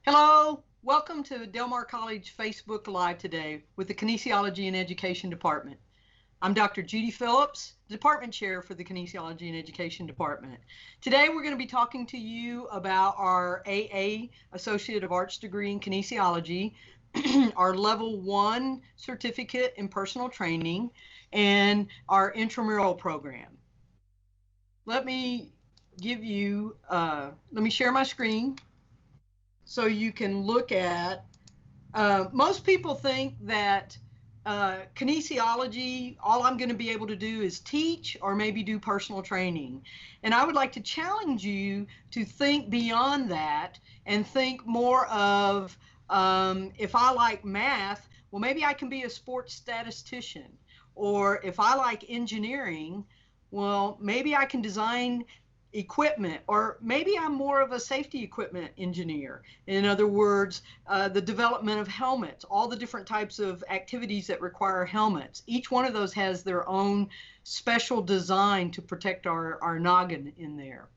Hello, welcome to Del Mar College Facebook Live today with the Kinesiology and Education Department. I'm Dr. Judy Phillips, Department Chair for the Kinesiology and Education Department. Today we're going to be talking to you about our AA Associate of Arts degree in Kinesiology, our Level 1 Certificate in Personal Training, and our intramural program. Let me share my screen so you can look at, most people think that kinesiology, all I'm going to be able to do is teach or maybe do personal training. And I would like to challenge you to think beyond that and think more of, if I like math, well, maybe I can be a sports statistician. Or if I like engineering, well, maybe I can design equipment, or maybe I'm more of a safety equipment engineer. In other words, the development of helmets, all the different types of activities that require helmets. Each one of those has their own special design to protect our noggin in there.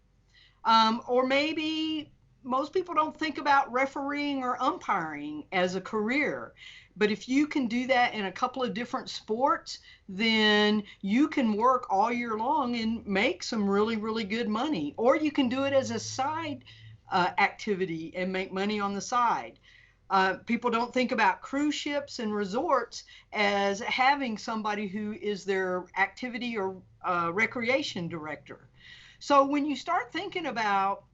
Or maybe most people don't think about refereeing or umpiring as a career. But if you can do that in a couple of different sports, then you can work all year long and make some really, really good money. Or you can do it as a side activity and make money on the side. People don't think about cruise ships and resorts as having somebody who is their activity or recreation director. So when you start thinking about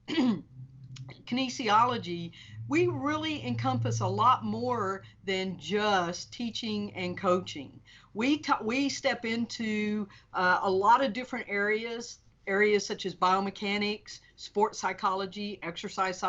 kinesiology, we really encompass a lot more than just teaching and coaching. We step into a lot of different areas such as biomechanics, sports psychology, exercise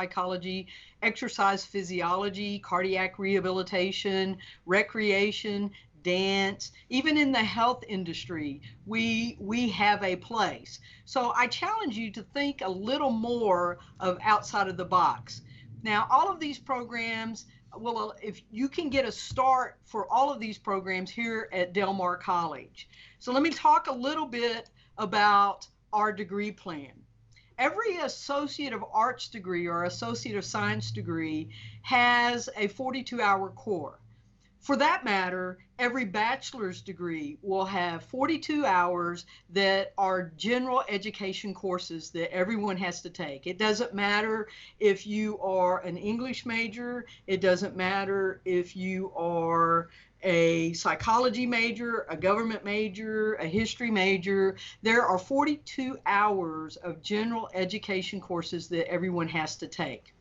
physiology, cardiac rehabilitation, recreation, dance. Even in the health industry, we have a place. So I challenge you to think a little more of outside of the box. Now, all of these programs, well, if you can get a start for all of these programs here at Del Mar College. So let me talk a little bit about our degree plan. Every Associate of Arts degree or Associate of Science degree has a 42-hour core. For that matter, every bachelor's degree will have 42 hours that are general education courses that everyone has to take. It doesn't matter if you are an English major. It doesn't matter if you are a psychology major, a government major, a history major. There are 42 hours of general education courses that everyone has to take.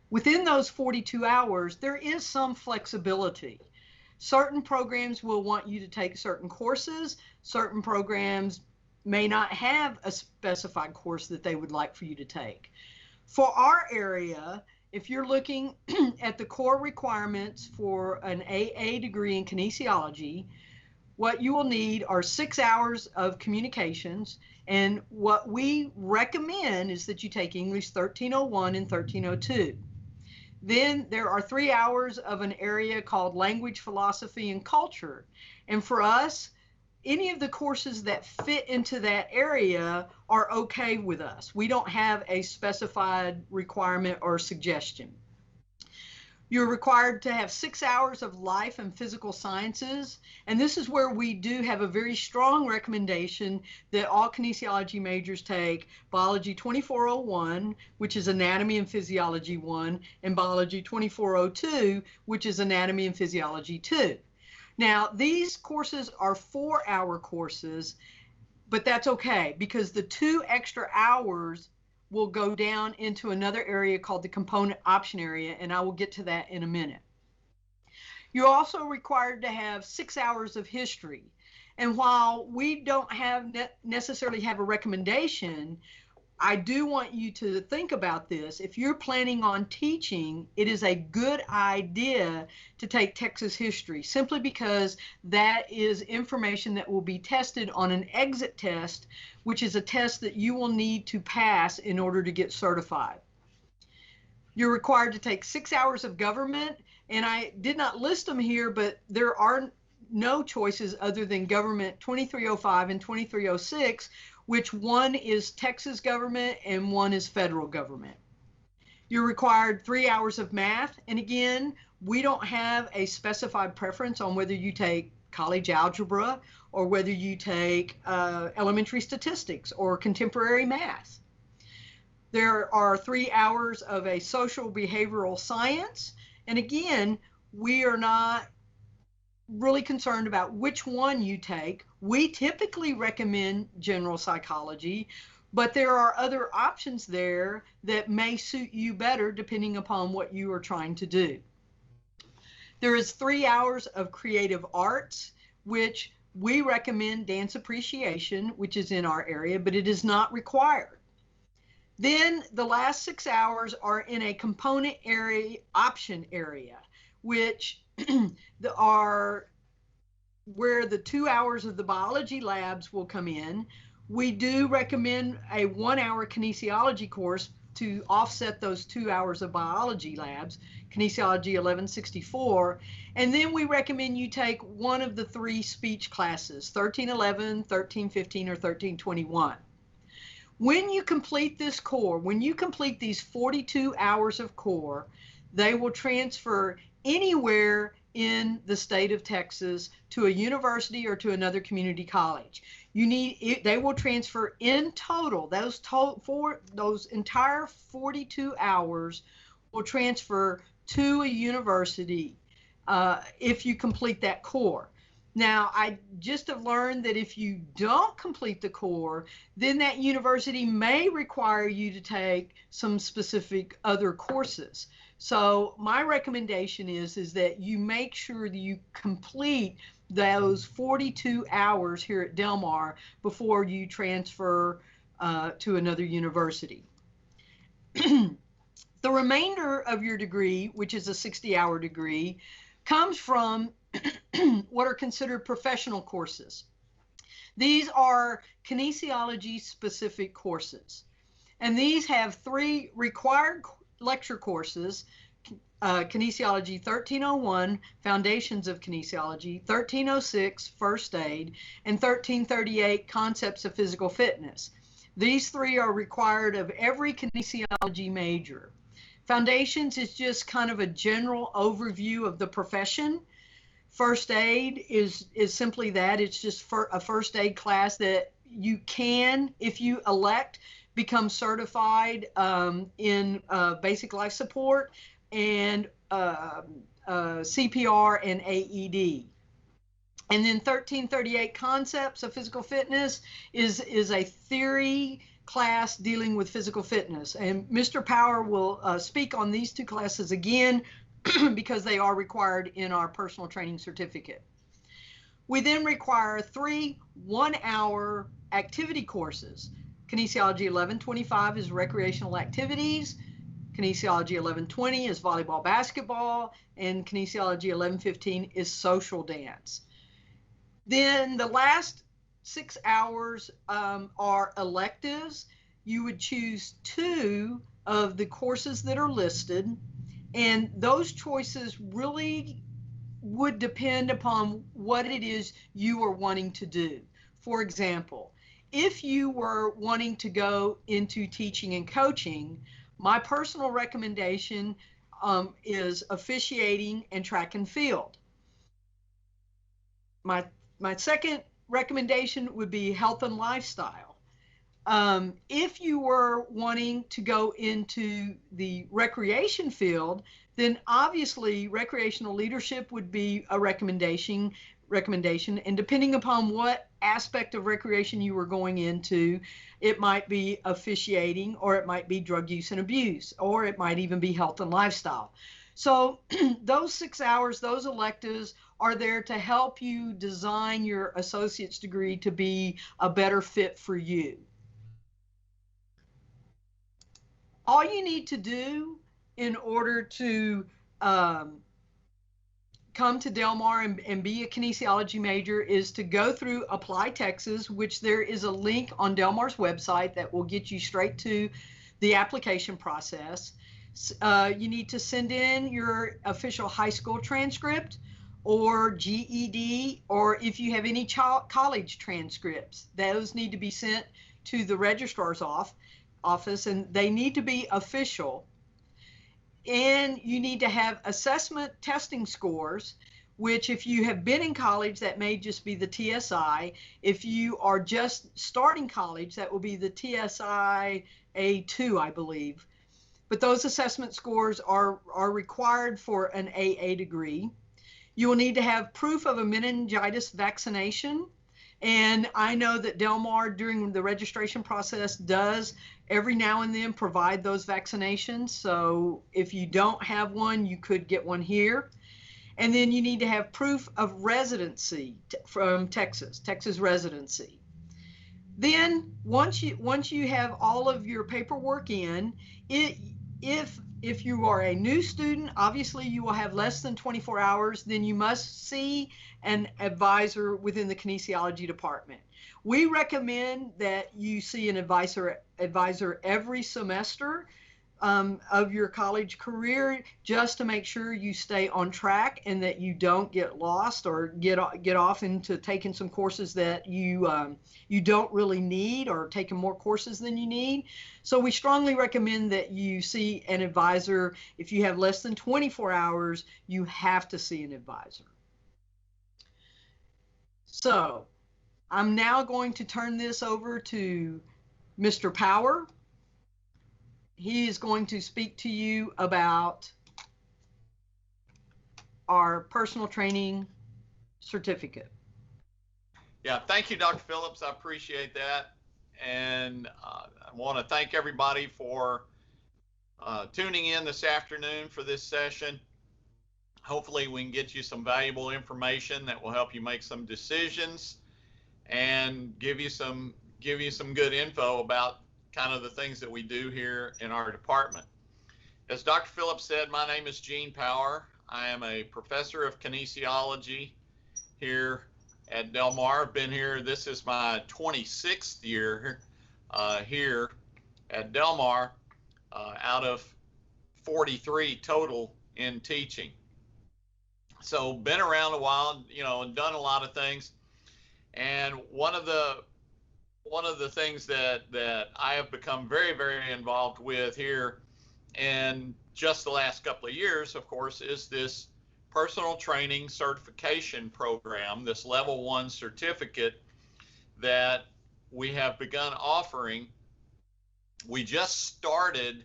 Within those 42 hours, there is some flexibility. Certain programs will want you to take certain courses. Certain programs may not have a specified course that they would like for you to take. For our area, if you're looking at the core requirements for an AA degree in kinesiology, what you will need are 6 hours of communications. And what we recommend is that you take English 1301 and 1302. Then there are 3 hours of an area called language, philosophy, and culture. And for us, any of the courses that fit into that area are okay with us. We don't have a specified requirement or suggestion. You're required to have 6 hours of life and physical sciences. And this is where we do have a very strong recommendation that all kinesiology majors take biology 2401, which is anatomy and physiology 1, and biology 2402, which is anatomy and physiology 2. Now, these courses are 4-hour courses, but that's okay because the 2 extra hours will go down into another area called the component option area, and I will get to that in a minute. You're also required to have 6 hours of history. And while we don't necessarily have a recommendation, I do want you to think about this. If you're planning on teaching, it is a good idea to take Texas history simply because that is information that will be tested on an exit test, which is a test that you will need to pass in order to get certified. You're required to take 6 hours of government, and I did not list them here, but there are no choices other than government 2305 and 2306, which one is Texas government and one is federal government. You're required 3 hours of math. And again, we don't have a specified preference on whether you take college algebra or whether you take elementary statistics or contemporary math. There are 3 hours of a social behavioral science. And again, we are not really concerned about which one you take. We typically recommend general psychology, but there are other options there that may suit you better depending upon what you are trying to do. There is 3 hours of creative arts, which we recommend dance appreciation, which is in our area, but it is not required. Then the last 6 hours are in a component area, option area, which are where the 2 hours of the biology labs will come in. We do recommend a 1 hour kinesiology course to offset those 2 hours of biology labs, Kinesiology 1164. And then we recommend you take one of the 3 speech classes, 1311, 1315, or 1321. When you complete this core, when you complete these 42 hours of core, they will transfer anywhere in the state of Texas to a university or to another community college. They will transfer in total, those entire 42 hours will transfer to a university if you complete that core. Now, I just have learned that if you don't complete the core, then that university may require you to take some specific other courses. So my recommendation is that you make sure that you complete those 42 hours here at Del Mar before you transfer to another university. The remainder of your degree, which is a 60-hour degree, comes from what are considered professional courses. These are kinesiology specific courses. And these have 3 required lecture courses, Kinesiology 1301, Foundations of Kinesiology, 1306, First Aid, and 1338, Concepts of Physical Fitness. These 3 are required of every kinesiology major. Foundations is just kind of a general overview of the profession. First aid is simply that. It's just for a first aid class that you can, if you elect, become certified in basic life support and CPR and AED. And then 1338 Concepts of Physical Fitness is a theory class dealing with physical fitness. And Mr. Power will speak on these 2 classes again because they are required in our personal training certificate. We then require 3 1-hour activity courses. Kinesiology 1125 is recreational activities. Kinesiology 1120 is volleyball, basketball, and Kinesiology 1115 is social dance. Then the last 6 hours are electives. You would choose 2 of the courses that are listed, and those choices really would depend upon what it is you are wanting to do. For example, if you were wanting to go into teaching and coaching, my personal recommendation is officiating and track and field. My second recommendation would be health and lifestyle. If you were wanting to go into the recreation field, then obviously recreational leadership would be a recommendation, and depending upon what aspect of recreation you were going into, it might be officiating, or it might be drug use and abuse, or it might even be health and lifestyle. So those 6 hours, those electives are there to help you design your associate's degree to be a better fit for you. All you need to do in order to come to Del Mar and be a kinesiology major is to go through Apply Texas, which there is a link on Del Mar's website that will get you straight to the application process. You need to send in your official high school transcript or GED, or if you have any college transcripts, those need to be sent to the registrar's office, and they need to be official. And you need to have assessment testing scores, which if you have been in college, that may just be the TSI. If you are just starting college, that will be the TSI A2, I believe. But those assessment scores are required for an AA degree. You will need to have proof of a meningitis vaccination. And I know that Del Mar, during the registration process, does every now and then provide those vaccinations. So if you don't have one, you could get one here. And then you need to have proof of residency from Texas residency. Then once you have all of your paperwork in, if you are a new student, obviously you will have less than 24 hours, then you must see an advisor within the kinesiology department. We recommend that you see an advisor every semester of your college career, just to make sure you stay on track and that you don't get lost or get off into taking some courses that you don't really need, or taking more courses than you need. So we strongly recommend that you see an advisor. If you have less than 24 hours, you have to see an advisor. So I'm now going to turn this over to Mr. Power. He is going to speak to you about our personal training certificate. Yeah, thank you, Dr. Phillips. I appreciate that. And I want to thank everybody for tuning in this afternoon for this session. Hopefully we can get you some valuable information that will help you make some decisions and give you some good info about kind of the things that we do here in our department. As Dr. Phillips said, my name is Gene Power. I am a professor of kinesiology here at Del Mar. I've been here, this is my 26th year here at Del Mar, out of 43 total in teaching. So been around a while, and done a lot of things. And one of the things that I have become very, very involved with here in just the last couple of years, of course, is this personal training certification program, this level 1 certificate that we have begun offering. We just started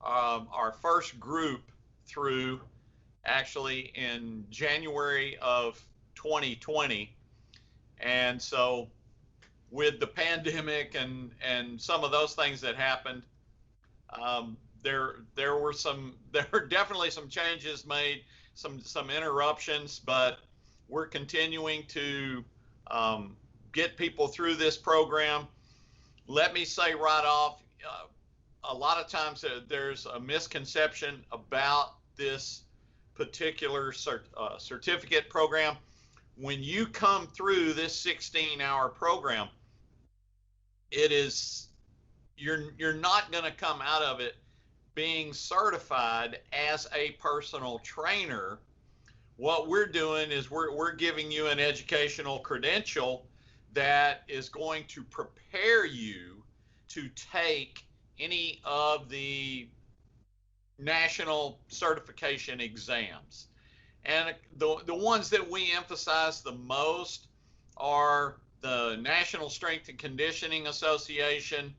our first group through actually in January of 2020. And so with the pandemic and some of those things that happened, there were definitely some changes made, some interruptions, but we're continuing to get people through this program. Let me say right off, a lot of times there's a misconception about this particular certificate program. When you come through this 16-hour program, you're not going to come out of it being certified as a personal trainer. What we're doing is we're giving you an educational credential that is going to prepare you to take any of the national certification exams. And the ones that we emphasize the most are the National Strength and Conditioning Association,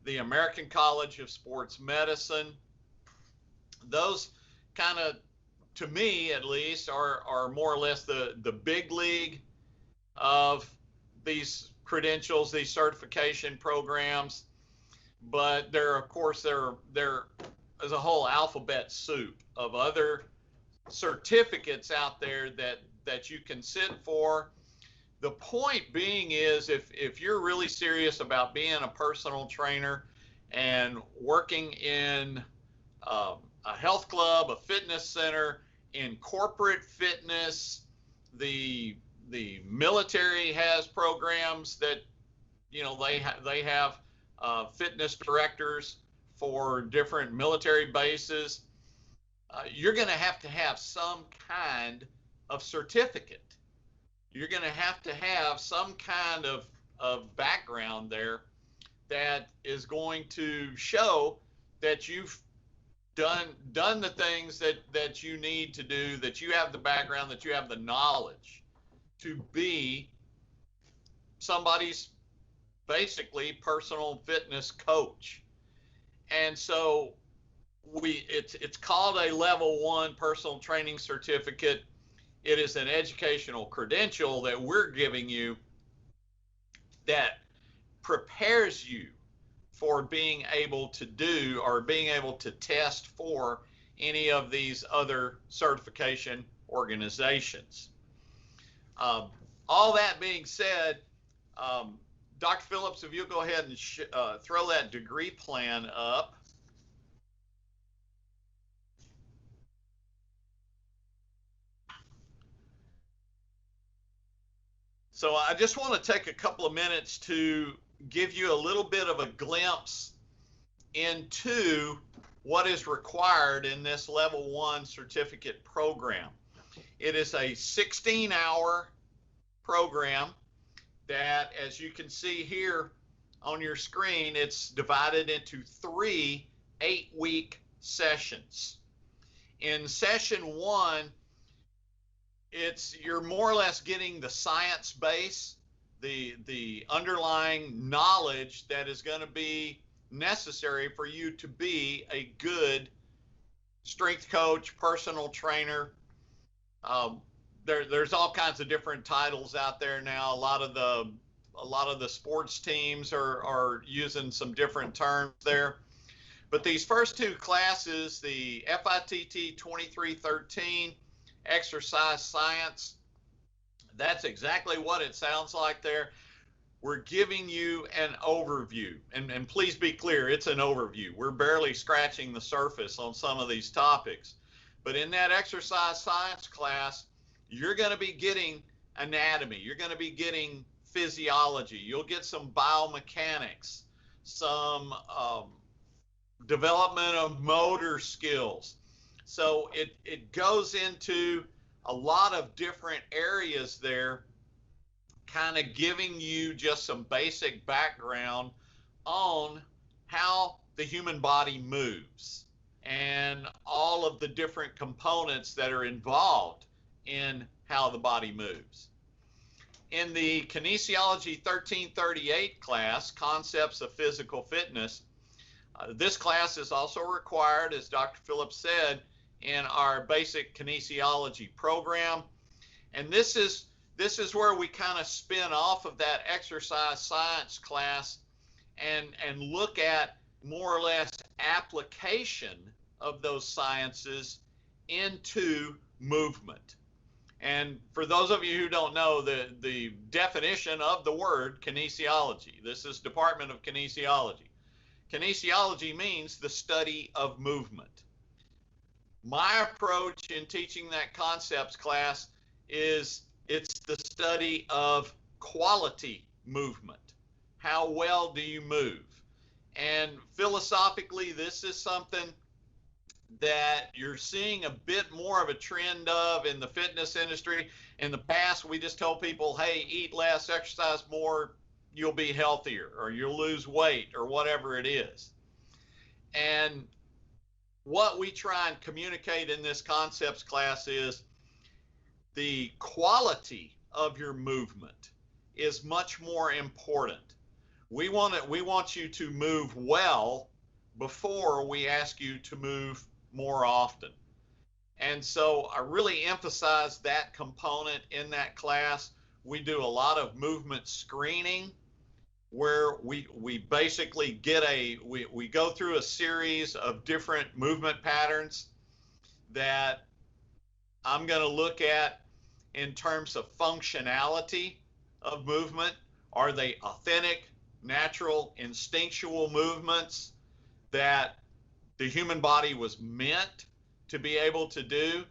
the American College of Sports Medicine. Those kind of, to me at least, are more or less the big league of these credentials, these certification programs. But there is a whole alphabet soup of other certificates out there that you can sit for. The point being is, if you're really serious about being a personal trainer and working in a health club, a fitness center, in corporate fitness, the military has programs that they have fitness directors for different military bases. You're going to have some kind of certificate. You're going to have some kind of background there that is going to show that you've done the things that you need to do, that you have the background, that you have the knowledge to be somebody's basically personal fitness coach. And so it's called a level 1 personal training certificate. It is an educational credential that we're giving you that prepares you for being able to do or being able to test for any of these other certification organizations. All that being said, Dr. Phillips, if you'll go ahead and throw that degree plan up. So I just want to take a couple of minutes to give you a little bit of a glimpse into what is required in this level 1 certificate program. It is a 16-hour program that, as you can see here on your screen, it's divided into 3 8-week sessions. In session 1, you're more or less getting the science base, the underlying knowledge that is going to be necessary for you to be a good strength coach, personal trainer. There's all kinds of different titles out there now. A lot of the sports teams are using some different terms there. But these first 2 classes, the FITT 2313 exercise science, that's exactly what it sounds like there. We're giving you an overview, and please be clear, it's an overview. We're barely scratching the surface on some of these topics. But in that exercise science class, you're going to be getting anatomy, you're going to be getting physiology, you'll get some biomechanics, some development of motor skills. So it goes into a lot of different areas there, kind of giving you just some basic background on how the human body moves and all of the different components that are involved in how the body moves. In the Kinesiology 1338 class, Concepts of Physical Fitness, this class is also required, as Dr. Phillips said, in our basic kinesiology program. And this is where we kind of spin off of that exercise science class and look at more or less application of those sciences into movement. And for those of you who don't know, the definition of the word kinesiology, this is Department of Kinesiology. Kinesiology means the study of movement. My approach in teaching that concepts class is it's the study of quality movement. How well do you move? And philosophically, this is something that you're seeing a bit more of a trend of in the fitness industry. In the past, we just told people, hey, eat less, exercise more, you'll be healthier, or you'll lose weight, or whatever it is. And what we try and communicate in this concepts class is the quality of your movement is much more important. We want you to move well before we ask you to move more often. And so I really emphasize that component in that class. We do a lot of movement screening, where we basically we go through a series of different movement patterns that I'm going to look at in terms of functionality of movement. Are they authentic, natural, instinctual movements that the human body was meant to be able to do?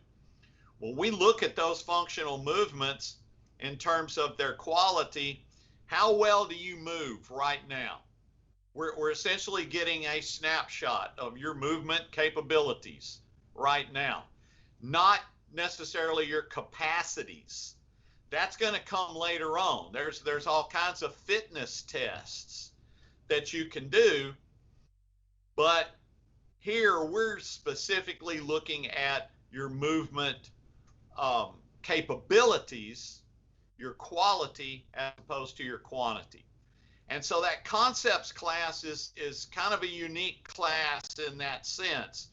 When we look at those functional movements in terms of their quality, how well do you move right now? We're essentially getting a snapshot of your movement capabilities right now, not necessarily your capacities. That's going to come later on. There's all kinds of fitness tests that you can do, but Here, we're specifically looking at your movement capabilities, your quality as opposed to your quantity. And so that concepts class is kind of a unique class in that sense.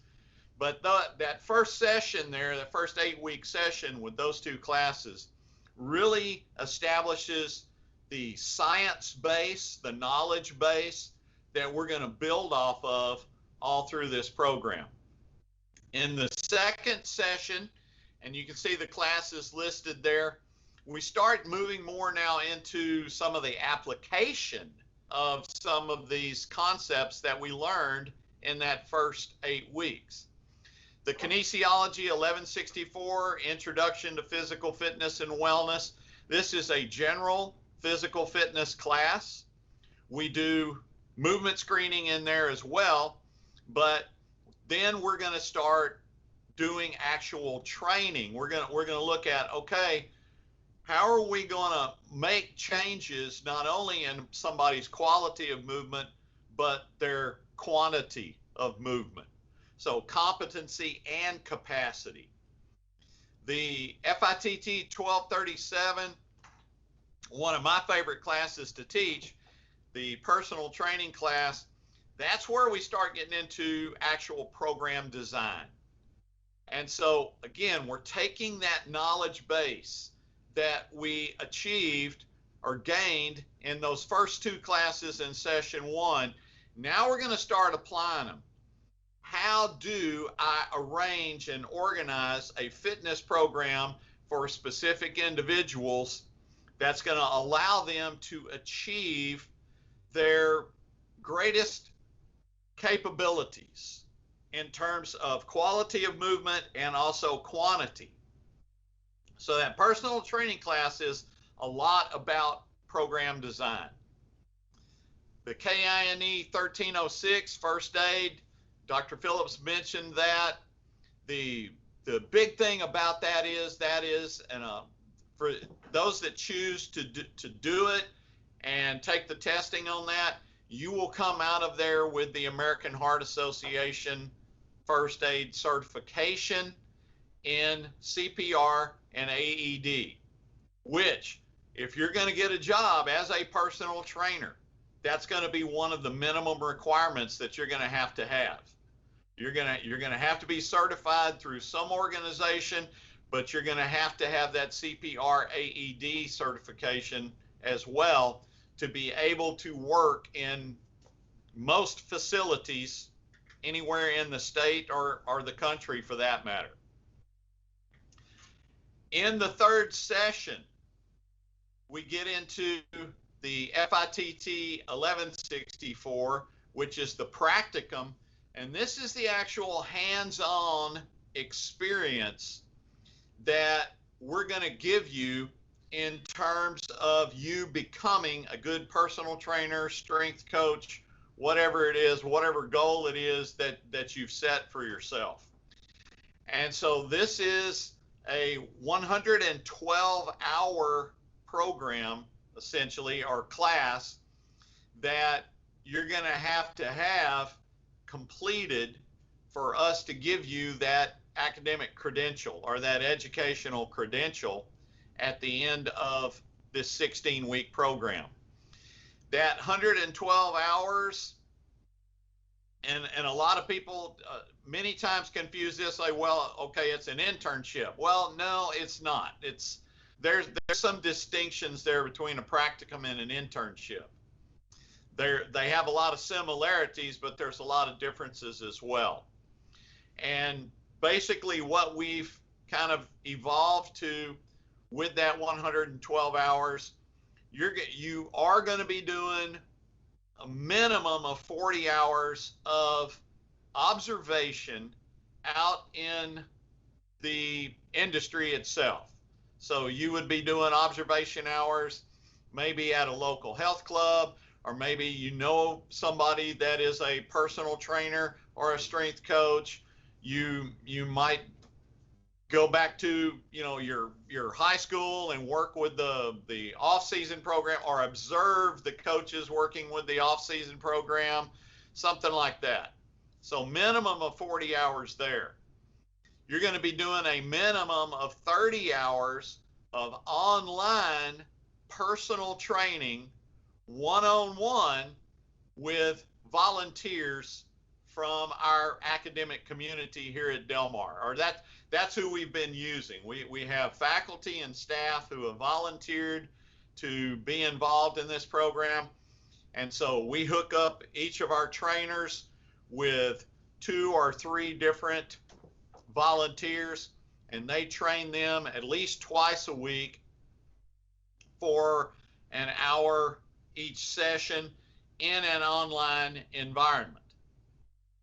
But that first session there, the first 8-week session with those two classes really establishes the science base, the knowledge base that we're going to build off of all through this program. In the second session, and you can see the classes listed there, we start moving more now into some of the application of some of these concepts that we learned in that first 8 weeks. The Kinesiology 1164, Introduction to Physical Fitness and Wellness. This is a general physical fitness class. We do movement screening in there as well, but then we're going to start doing actual training. We're going to look at, okay, how are we going to make changes not only in somebody's quality of movement, but their quantity of movement. So competency and capacity. The FITT 1237, one of my favorite classes to teach, the personal training class, that's where we start getting into actual program design. And so again, we're taking that knowledge base that we achieved or gained in those first two classes in session 1. Now we're going to start applying them. How do I arrange and organize a fitness program for specific individuals that's going to allow them to achieve their greatest capabilities in terms of quality of movement and also quantity? So that personal training class is a lot about program design. The KINE 1306, first aid, Dr. Phillips mentioned that. The big thing about that is for those that choose to do it and take the testing on that, you will come out of there with the American Heart Association first aid certification in CPR and AED, which, if you're going to get a job as a personal trainer, that's going to be one of the minimum requirements that you're going to have. You're going to have to be certified through some organization, but you're going to have that CPR AED certification as well to be able to work in most facilities anywhere in the state or the country for that matter. In the third session, we get into the FITT 1164, which is the practicum, and this is the actual hands-on experience that we're going to give you in terms of you becoming a good personal trainer, strength coach, whatever it is, whatever goal it is that you've set for yourself. And so this is a 112-hour program, essentially, or class that you're going to have completed for us to give you that academic credential or that educational credential at the end of this 16-week program. That 112 hours, and a lot of people many times confuse this like, well, okay, it's an internship. Well, no, it's not. There's some distinctions there between a practicum and an internship. They have a lot of similarities, but there's a lot of differences as well. And basically what we've kind of evolved to with that 112 hours, you are going to be doing a minimum of 40 hours of observation out in the industry itself. So you would be doing observation hours maybe at a local health club, or maybe you know somebody that is a personal trainer or a strength coach. You might go back to your high school and work with the off-season program, or observe the coaches working with the off-season program, something like that. So minimum of 40 hours there. You're going to be doing a minimum of 30 hours of online personal training, one-on-one, with volunteers from our academic community here at Del Mar, or that's who we've been using. We have faculty and staff who have volunteered to be involved in this program. And so we hook up each of our trainers with 2 or 3 different volunteers, and they train them at least twice a week for an hour each session in an online environment.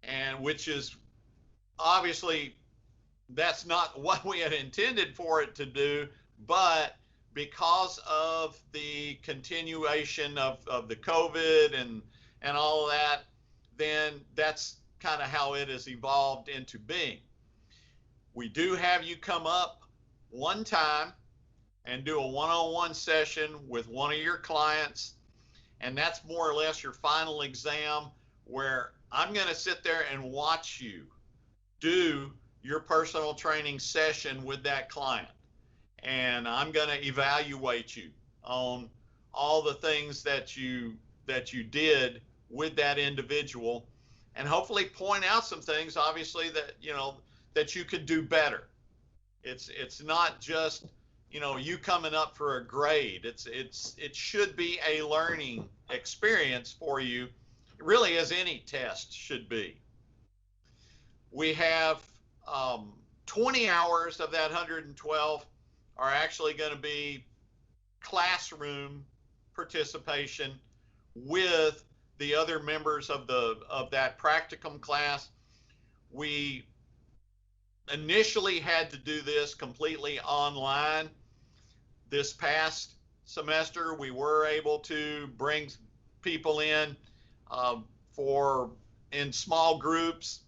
And which is obviously, that's not what we had intended for it to do, but because of the continuation of the COVID and all of that, then that's kind of how it has evolved into being. We do have you come up one time and do a one-on-one session with one of your clients, and that's more or less your final exam, where I'm going to sit there and watch you do your personal training session with that client, and I'm going to evaluate you on all the things that you did with that individual, and hopefully point out some things, obviously, that that you could do better. It's not just you coming up for a grade. It should be a learning experience for you, really, as any test should be. We have 20 hours of that 112 are actually going to be classroom participation with the other members of that practicum class. We initially had to do this completely online. This past semester, we were able to bring people in in small groups,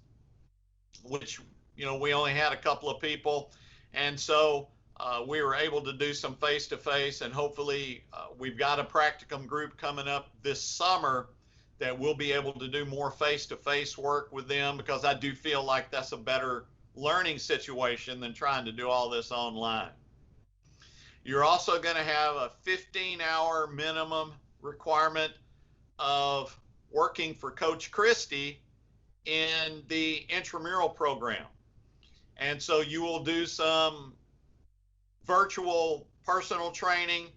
which we only had a couple of people, and so we were able to do some face-to-face, and hopefully we've got a practicum group coming up this summer that we'll be able to do more face-to-face work with them, because I do feel like that's a better learning situation than trying to do all this online. You're also going to have a 15-hour minimum requirement of working for Coach Christie in the intramural program. And so you will do some virtual personal training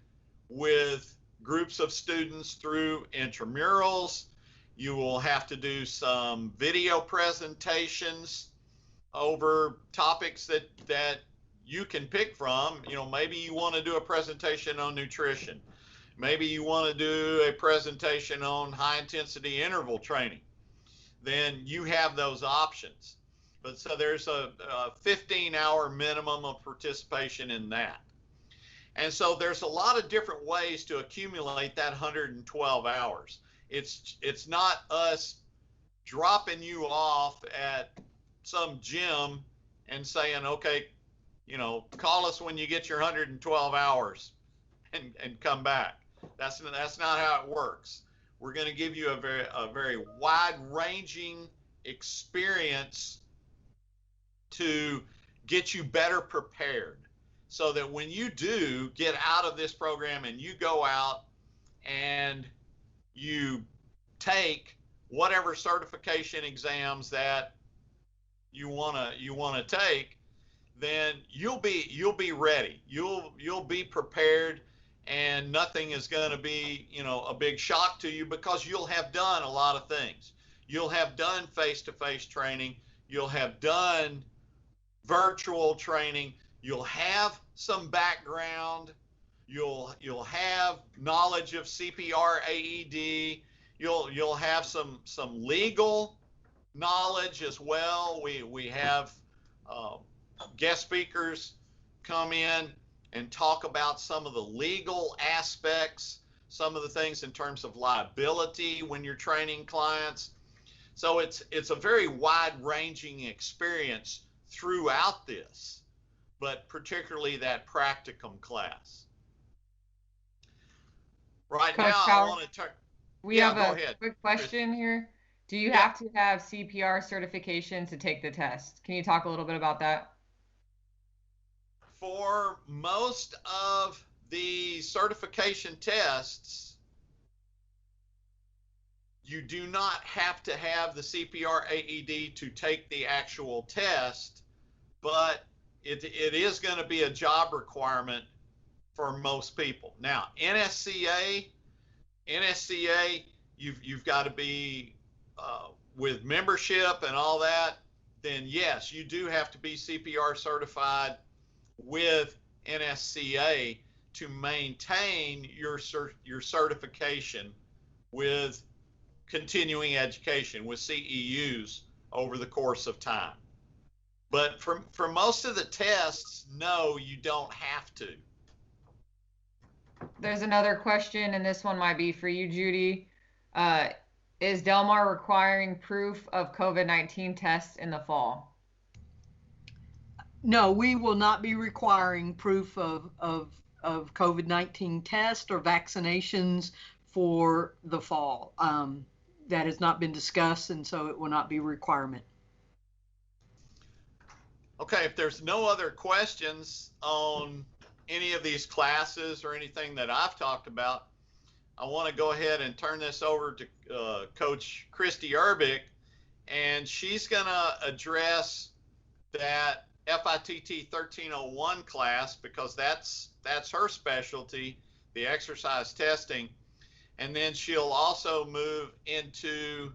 with groups of students through intramurals. You will have to do some video presentations over topics that you can pick from. Maybe you want to do a presentation on nutrition. Maybe you want to do a presentation on high intensity interval training. Then you have those options. But so there's a 15-hour minimum of participation in that. And so there's a lot of different ways to accumulate that 112 hours. It's not us dropping you off at some gym and saying, okay, call us when you get your 112 hours and come back. That's not how it works. We're going to give you a very wide-ranging experience to get you better prepared, so that when you do get out of this program and you go out and you take whatever certification exams that you want to take, then you'll be ready. You'll be prepared, and nothing is going to be a big shock to you, because you'll have done a lot of things. You'll have done face-to-face training. You'll have done virtual training. You'll have some background. You'll have knowledge of CPR, AED. You'll have some legal knowledge as well. We have guest speakers come in and talk about some of the legal aspects, some of the things in terms of liability when you're training clients. So it's a very wide-ranging experience throughout this, but particularly that practicum class. Right Coach now, Howard, I want to turn. we Yeah, have go a ahead. quick question here. Do you Yeah, have to have CPR certification to take the test? Can you talk a little bit about that? for most of the certification tests, you do not have to have the CPR AED to take the actual test, but it is going to be a job requirement for most people. Now, NSCA, you've got to be with membership and all that. Then yes, you do have to be CPR certified with NSCA to maintain your certification with continuing education with CEUs over the course of time. But for most of the tests, no, you don't have to. There's another question, and this one might be for you, Judy. Uh, is Del Mar requiring proof of COVID-19 tests in the fall? No, we will not be requiring proof of COVID-19 test or vaccinations for the fall. That has not been discussed, and so it will not be a requirement. Okay, if there's no other questions on any of these classes or anything that I've talked about, I want to go ahead and turn this over to Coach Christy Urbick, and she's going to address that FITT 1301 class because that's her specialty, the exercise testing. And then she'll also move into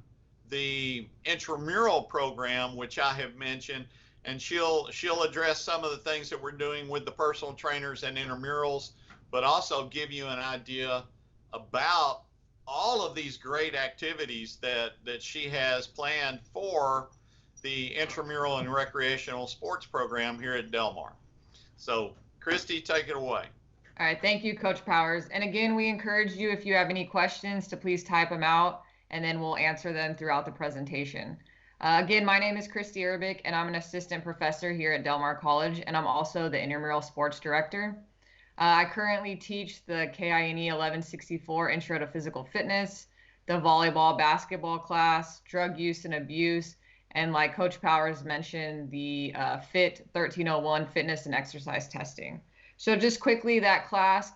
the intramural program, which I have mentioned, and she'll address some of the things that we're doing with the personal trainers and intramurals, but also give you an idea about all of these great activities that she has planned for the intramural and recreational sports program here at Del Mar. So, Christy, take it away. All right, thank you, Coach Powers. And again, we encourage you, if you have any questions, to please type them out, and then we'll answer them throughout the presentation. Again, my name is Christy Urbick, and I'm an assistant professor here at Del Mar College, and I'm also the intramural sports director. I currently teach the KINE 1164 Intro to Physical Fitness, the volleyball basketball class, drug use and abuse, and like Coach Powers mentioned, the FIT 1301 fitness and exercise testing. So just quickly, that class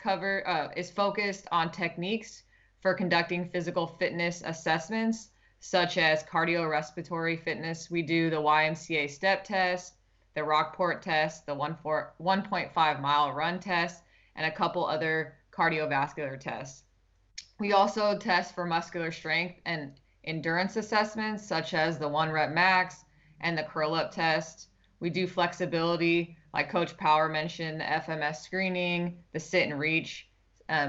is focused on techniques for conducting physical fitness assessments, such as cardiorespiratory fitness. We do the YMCA step test, the Rockport test, the 1.5 mile run test, and a couple other cardiovascular tests. We also test for muscular strength and endurance assessments, such as the 1 rep max and the curl up test. We do flexibility, like Coach Power mentioned, the FMS screening, the sit and reach.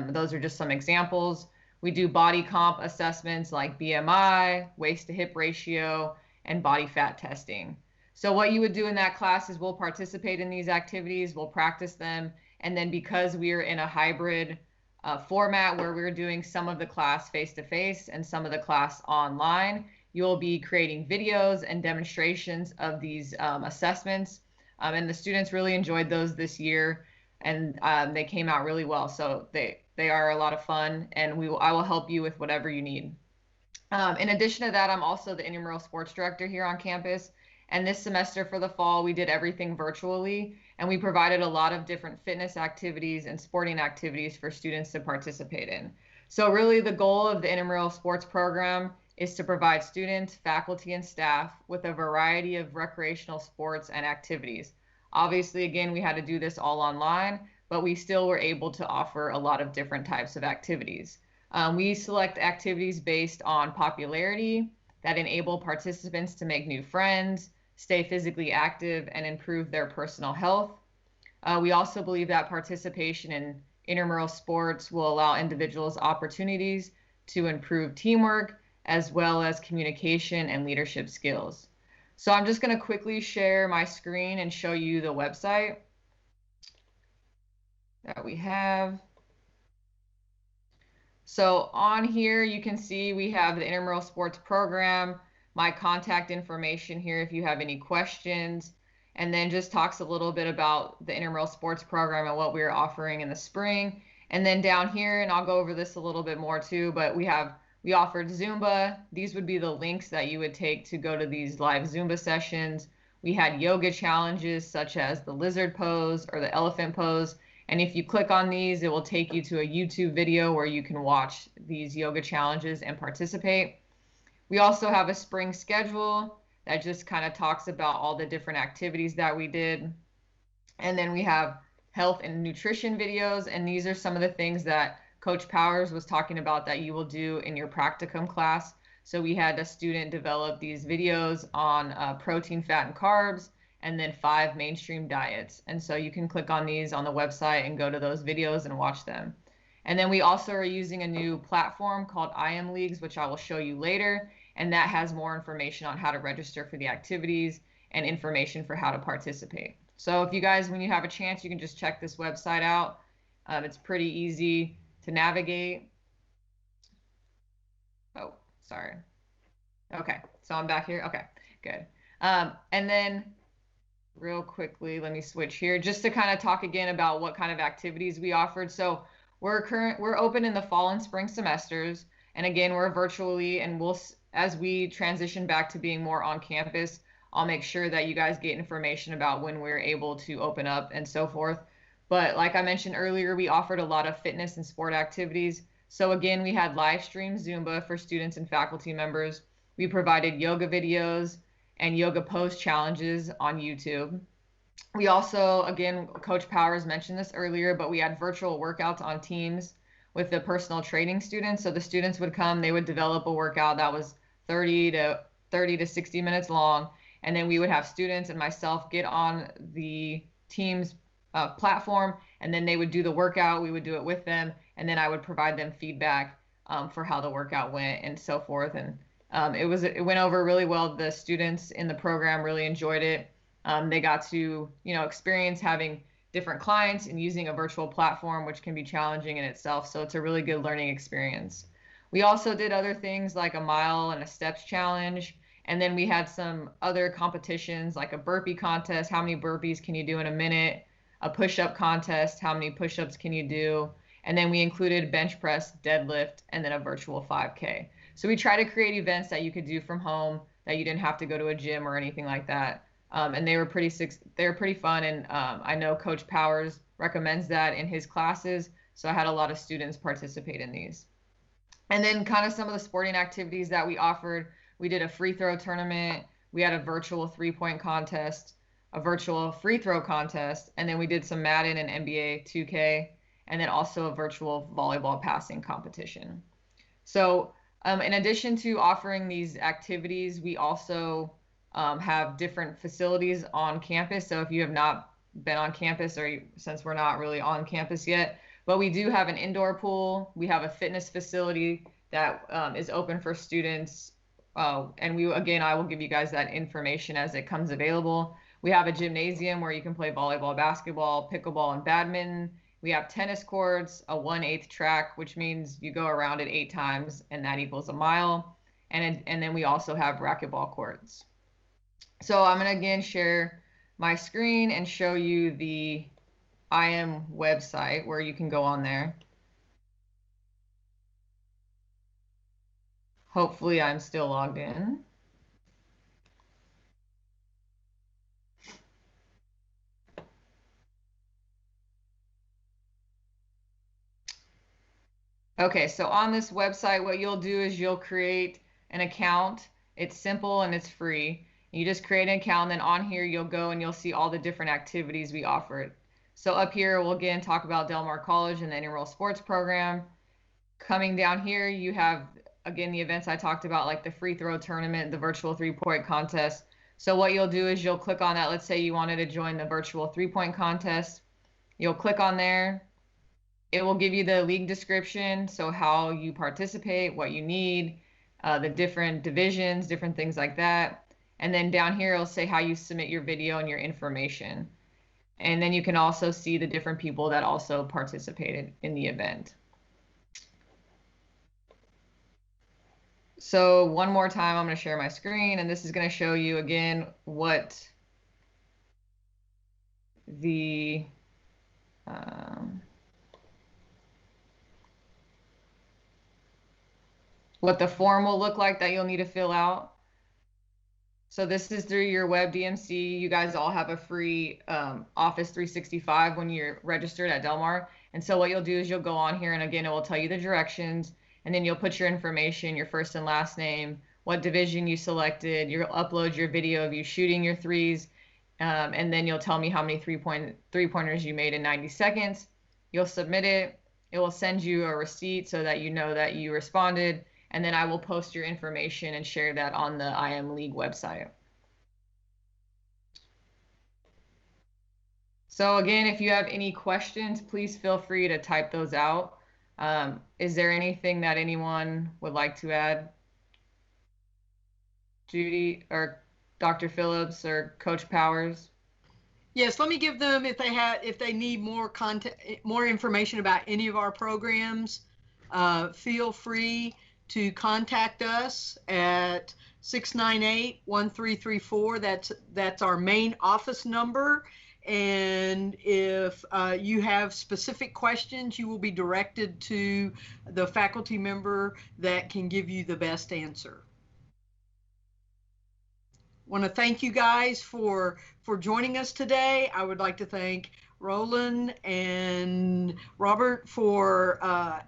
Those are just some examples. We do body comp assessments like BMI, waist to hip ratio, and body fat testing. So what you would do in that class is we'll participate in these activities, we'll practice them, and then because we're in a hybrid format where we're doing some of the class face-to-face and some of the class online, you'll be creating videos and demonstrations of these assessments. And the students really enjoyed those this year, and they came out really well. So they are a lot of fun, and I will help you with whatever you need. In addition to that, I'm also the intramural sports director here on campus. And this semester for the fall, we did everything virtually, and we provided a lot of different fitness activities and sporting activities for students to participate in. So really the goal of the intramural sports program is to provide students, faculty, and staff with a variety of recreational sports and activities. Obviously, again, we had to do this all online, but we still were able to offer a lot of different types of activities. We select activities based on popularity that enable participants to make new friends, stay physically active, and improve their personal health. We also believe that participation in intramural sports will allow individuals opportunities to improve teamwork as well as communication and leadership skills. So I'm just going to quickly share my screen and show you the website that we have. So on here, you can see we have the intramural sports program, my contact information here if you have any questions, and then just talks a little bit about the intramural sports program and what we're offering in the spring. And then down here, and I'll go over this a little bit more too, but we have We offered Zumba. These would be the links that you would take to go to these live Zumba sessions. We had yoga challenges such as the lizard pose or the elephant pose. And if you click on these, it will take you to a YouTube video where you can watch these yoga challenges and participate. We also have a spring schedule that just kind of talks about all the different activities that we did. And then we have health and nutrition videos. And these are some of the things that Coach Powers was talking about that you will do in your practicum class. So we had a student develop these videos on protein, fat, and carbs, and then 5 mainstream diets. And so you can click on these on the website and go to those videos and watch them. And then we also are using a new platform called IM Leagues, which I will show you later. And that has more information on how to register for the activities and information for how to participate. So if you guys, when you have a chance, you can just check this website out. It's pretty easy to navigate. Oh, sorry. Okay, so I'm back here. Okay, good. And then real quickly, let me switch here just to kind of talk again about what kind of activities we offered. So we're open in the fall and spring semesters. And again, we're virtually, and as we transition back to being more on campus, I'll make sure that you guys get information about when we're able to open up and so forth. But like I mentioned earlier, we offered a lot of fitness and sport activities. So again, we had live stream Zumba for students and faculty members. We provided yoga videos and yoga pose challenges on YouTube. We also, again, Coach Powers mentioned this earlier, but we had virtual workouts on Teams with the personal training students. So the students would come, they would develop a workout that was 30 to 60 minutes long. And then we would have students and myself get on the Teams platform, and then they would do the workout. We would do it with them, and then I would provide them feedback for how the workout went and so forth. And it went over really well. The students in the program really enjoyed it. They got to, experience having different clients and using a virtual platform, which can be challenging in itself. So it's a really good learning experience. We also did other things like a mile and a steps challenge. And then we had some other competitions like a burpee contest. How many burpees can you do in a minute? A push-up contest. How many push-ups can you do? And then we included bench press, deadlift, and then a virtual 5K. So we try to create events that you could do from home, that you didn't have to go to a gym or anything like that. And they were pretty fun. And I know Coach Powers recommends that in his classes. So I had a lot of students participate in these. And then kind of some of the sporting activities that we offered. We did a free throw tournament. We had a virtual 3-point contest, a virtual free throw contest, and then we did some Madden and NBA 2K, and then also a virtual volleyball passing competition. So in addition to offering these activities, we also have different facilities on campus. So if you have not been on campus, or since we're not really on campus yet, but we do have an indoor pool. We have a fitness facility that is open for students. And I will give you guys that information as it comes available. We have a gymnasium where you can play volleyball, basketball, pickleball, and badminton. We have tennis courts, a 1/8 track, which means you go around it 8 times, and that equals a mile. And then we also have racquetball courts. So I'm going to again share my screen and show you the IM website where you can go on there. Hopefully I'm still logged in. Okay, so on this website, what you'll do is you'll create an account. It's simple and it's free. You just create an account, and then on here you'll go and you'll see all the different activities we offered. So up here, we'll again talk about Del Mar College and the intramural sports program. Coming down here, you have, again, the events I talked about, like the free throw tournament, the virtual 3-point contest. So what you'll do is you'll click on that. Let's say you wanted to join the virtual 3-point contest. You'll click on there. It will give you the league description, so how you participate, what you need, the different divisions, different things like that. And then down here, it'll say how you submit your video and your information. And then you can also see the different people that also participated in the event. So one more time, I'm going to share my screen, and this is going to show you again what the what the form will look like that you'll need to fill out. So this is through your web DMC. You guys all have a free Office 365 when you're registered at Del Mar. And so what you'll do is you'll go on here, and again, it will tell you the directions, and then you'll put your information, your first and last name, what division you selected. You'll upload your video of you shooting your threes, and then you'll tell me how many three-pointers you made in 90 seconds. You'll submit it. It will send you a receipt so that you know that you responded, and then I will post your information and share that on the IM League website. So again, if you have any questions, please feel free to type those out. Is there anything that anyone would like to add? Judy or Dr. Phillips or Coach Powers? Yes, let me give them, if they need more content, more information about any of our programs, feel free to contact us at 698-1334. That's our main office number. And if you have specific questions, you will be directed to the faculty member that can give you the best answer. Want to thank you guys for joining us today. I would like to thank Roland and Robert for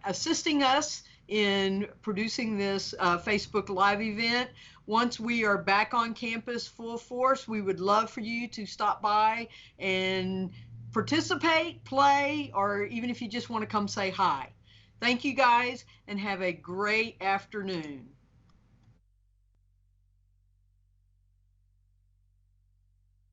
assisting us in producing this Facebook Live event. Once we are back on campus full force, we would love for you to stop by and participate, play, or even if you just want to come say hi. Thank you guys, and have a great afternoon.